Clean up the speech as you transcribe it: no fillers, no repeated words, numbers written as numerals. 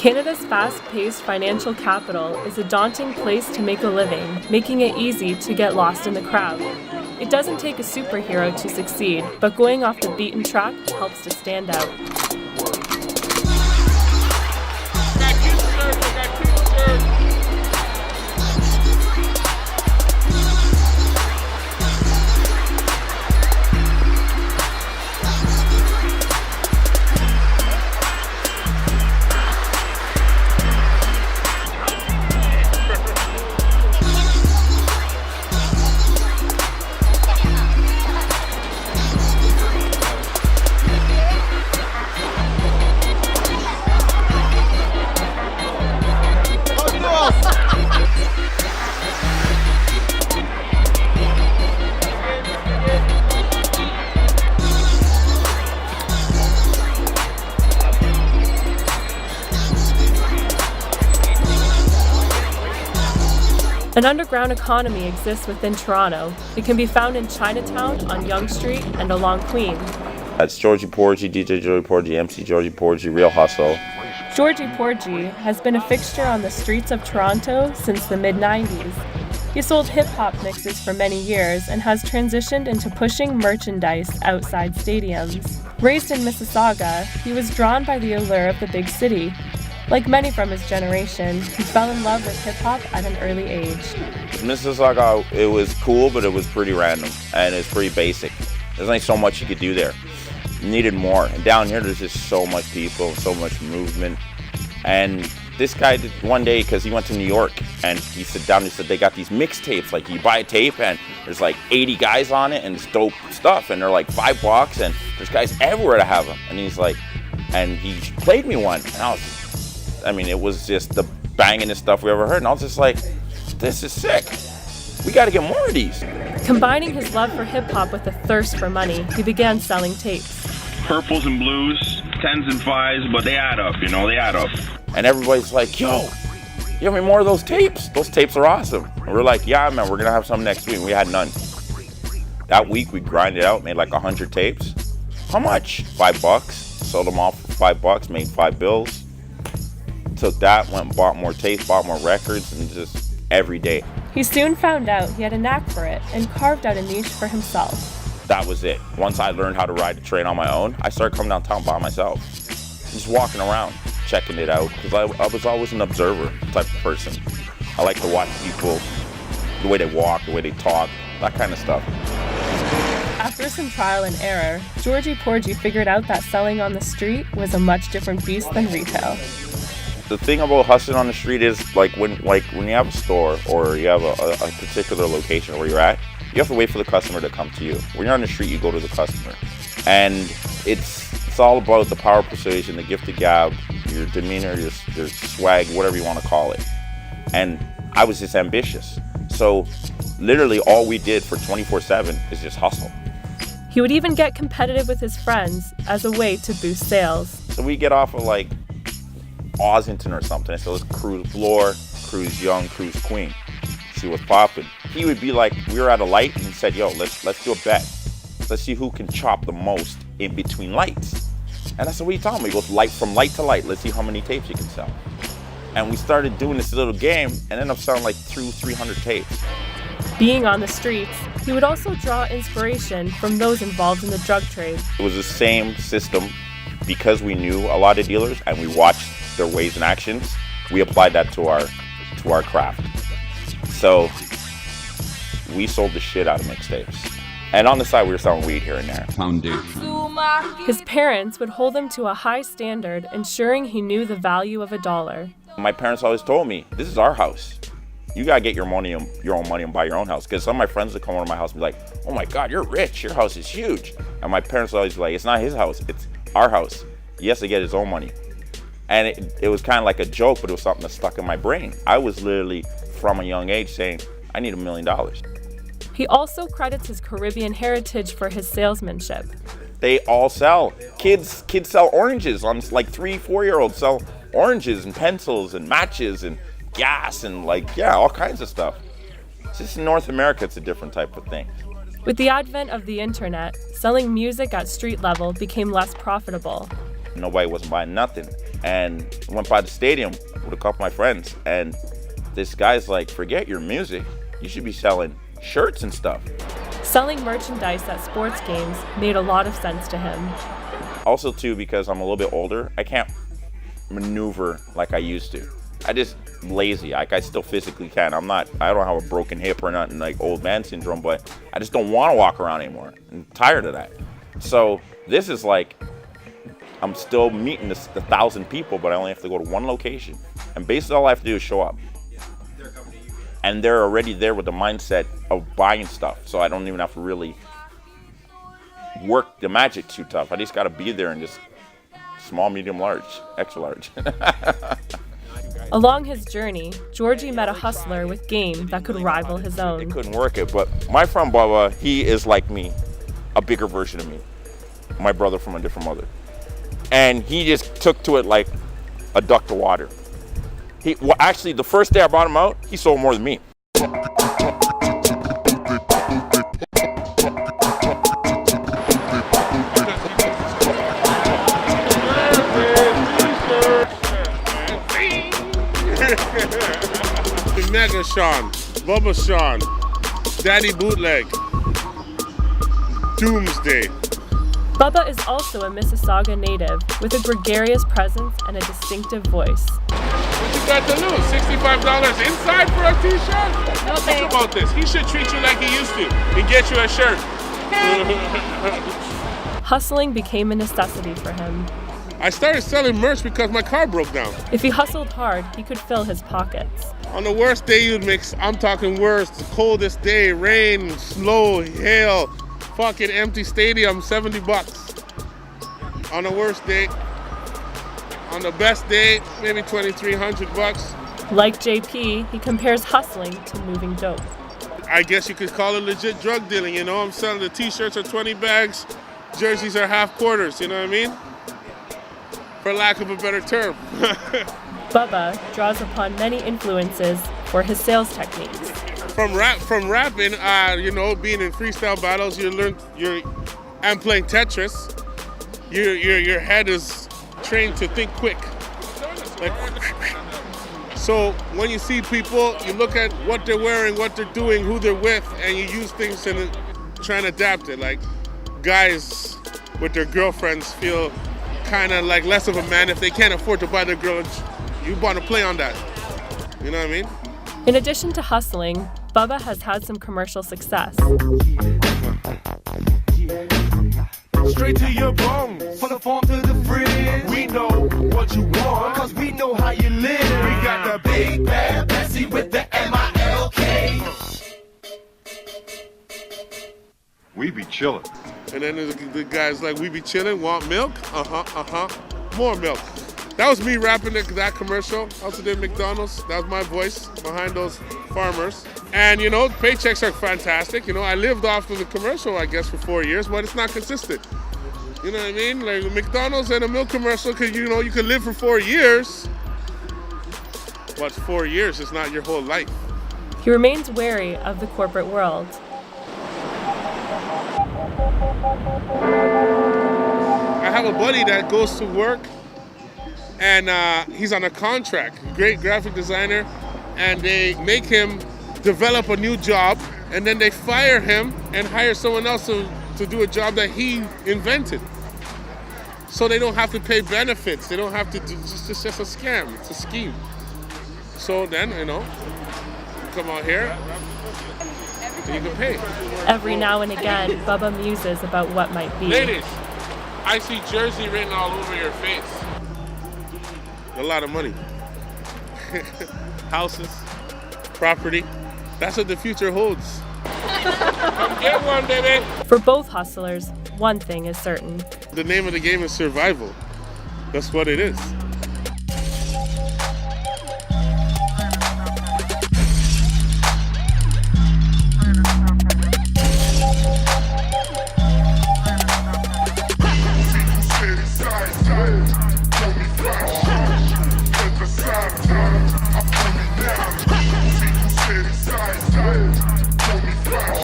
Canada's fast-paced financial capital is a daunting place to make a living, making it easy to get lost in the crowd. It doesn't take a superhero to succeed, but going off the beaten track helps to stand out. An underground economy exists within Toronto. It can be found in Chinatown, on Yonge Street, and along Queen. That's Georgie Porgy, DJ Georgie Porgy, MC Georgie Porgy, Real Hustle. Georgie Porgy has been a fixture on the streets of Toronto since the mid-90s. He sold hip-hop mixes for many years and has transitioned into pushing merchandise outside stadiums. Raised in Mississauga, he was drawn by the allure of the big city. Like many from his generation, he fell in love with hip-hop at an early age. Mississauga, it was cool, but it was pretty random, and it's pretty basic. There's only so much you could do there. You needed more. And down here, there's just so much people, so much movement. And this guy did one day, because he went to New York, and he sat down and he said, they got these mixtapes. Like, you buy a tape, and there's like 80 guys on it, and it's dope stuff, and they're like $5, and there's guys everywhere to have them. And he's like, and he played me one, and it was just the bangingest stuff we ever heard. And I was just like, this is sick. We got to get more of these. Combining his love for hip-hop with a thirst for money, he began selling tapes. Purples and blues, 10s and 5s, but they add up, they add up. And everybody's like, yo, you have any more of those tapes? Those tapes are awesome. And we're like, yeah, man, we're going to have some next week. We had none. That week, we grinded out, made like 100 tapes. How much? $5. Sold them all for $5, made 5 bills. Took that, went and bought more tapes, bought more records, and just every day. He soon found out he had a knack for it and carved out a niche for himself. That was it. Once I learned how to ride a train on my own, I started coming downtown by myself. Just walking around, checking it out, because I was always an observer type of person. I like to watch people, the way they walk, the way they talk, that kind of stuff. After some trial and error, Georgie Porgy figured out that selling on the street was a much different beast than retail. The thing about hustling on the street is like when you have a store or you have a particular location where you're at, you have to wait for the customer to come to you. When you're on the street, you go to the customer. And it's all about the power of persuasion, the gift of gab, your demeanor, your swag, whatever you want to call it. And I was just ambitious. So literally all we did for 24/7 is just hustle. He would even get competitive with his friends as a way to boost sales. So we get off of like Ossington or something. So let's cruise Bloor, cruise Yonge, cruise Queen, see what's popping. He would be like, we were at a light and he said, yo, let's do a bet. Let's see who can chop the most in between lights. And I said, what are you talking about? He goes, light from light to light. Let's see how many tapes you can sell. And we started doing this little game and ended up selling like 300 tapes. Being on the streets, he would also draw inspiration from those involved in the drug trade. It was the same system because we knew a lot of dealers and we watched their ways and actions. We applied that to our craft. So we sold the shit out of mixtapes. And on the side, we were selling weed here and there. His parents would hold him to a high standard, ensuring he knew the value of a dollar. My parents always told me, this is our house. You gotta get your own money and buy your own house. Because some of my friends would come over to my house and be like, oh my God, you're rich, your house is huge. And my parents always be like, it's not his house, it's our house. He has to get his own money. And it was kind of like a joke, but it was something that stuck in my brain. I was literally, from a young age, saying, I need $1 million. He also credits his Caribbean heritage for his salesmanship. They all sell. Kids sell oranges. Like 3-4-year-olds sell oranges and pencils and matches and gas and all kinds of stuff. It's just in North America, it's a different type of thing. With the advent of the internet, selling music at street level became less profitable. Nobody was buying nothing. and went by the stadium with a couple of my friends, and this guy's like, forget your music, you should be selling shirts and stuff. Selling merchandise at sports games made a lot of sense to him. Also too, because I'm a little bit older, I can't maneuver like I used to. I just lazy. Like, I still physically can. I don't have a broken hip or nothing like old man syndrome, but I just don't want to walk around anymore. I'm tired of that. So this is like, I'm still meeting the 1,000 people, but I only have to go to one location. And basically all I have to do is show up. And they're already there with the mindset of buying stuff. So I don't even have to really work the magic too tough. I just got to be there and just small, medium, large, extra large. Along his journey, Georgie met a hustler with game that could rival his They own. couldn't work it, but my friend Bubba, he is like me, a bigger version of me. My brother from a different mother. And he just took to it like a duck to water. Actually, the first day I brought him out, he sold more than me. Mega Sean, Bubba Sean, Daddy Bootleg, Doomsday. Bubba is also a Mississauga native with a gregarious presence and a distinctive voice. What you got to lose? $65 inside for a t-shirt? No, think about this. He should treat you like he used to and get you a shirt. Hustling became a necessity for him. I started selling merch because my car broke down. If he hustled hard, he could fill his pockets. On the worst day you'd mix, I'm talking worst, the coldest day, rain, snow, hail, fucking empty stadium, $70. On the worst day, on the best day, maybe $2,300. Like JP, he compares hustling to moving dope. I guess you could call it legit drug dealing, you know? I'm selling the t-shirts are 20 bags, jerseys are half quarters, you know what I mean? For lack of a better term. Bubba draws upon many influences for his sales techniques. From rapping, you know, being in freestyle battles, and playing Tetris, your head is trained to think quick. Like, so when you see people, you look at what they're wearing, what they're doing, who they're with, and you use things and try and adapt it. Like, guys with their girlfriends feel kind of like less of a man if they can't afford to buy their girl. You want to play on that. You know what I mean? In addition to hustling, Bubba has had some commercial success. Straight to your bones, from the farm to the fridge. We know what you want, cause we know how you live. We got the big bad Bessie with the M-I-L-K. We be chillin'. And then the guy's like, we be chilling, want milk? More milk. That was me rapping that commercial. Also did McDonald's. That was my voice behind those farmers. And, you know, paychecks are fantastic. You know, I lived off of the commercial, I guess, for 4 years, but it's not consistent. You know what I mean? Like McDonald's and a milk commercial, because, you know, you can live for 4 years. But 4 years is not your whole life. He remains wary of the corporate world. I have a buddy that goes to work and he's on a contract, great graphic designer, and they make him develop a new job and then they fire him and hire someone else to do a job that he invented. So they don't have to pay benefits. They don't have to do, it's just a scam, it's a scheme. So then, you know, you come out here and you can pay. Every now and again, Bubba muses about what might be. Ladies, I see Jersey written all over your face. A lot of money. Houses, property. That's what the future holds. Come get one, baby. For both hustlers, one thing is certain. The name of the game is survival. That's what it is.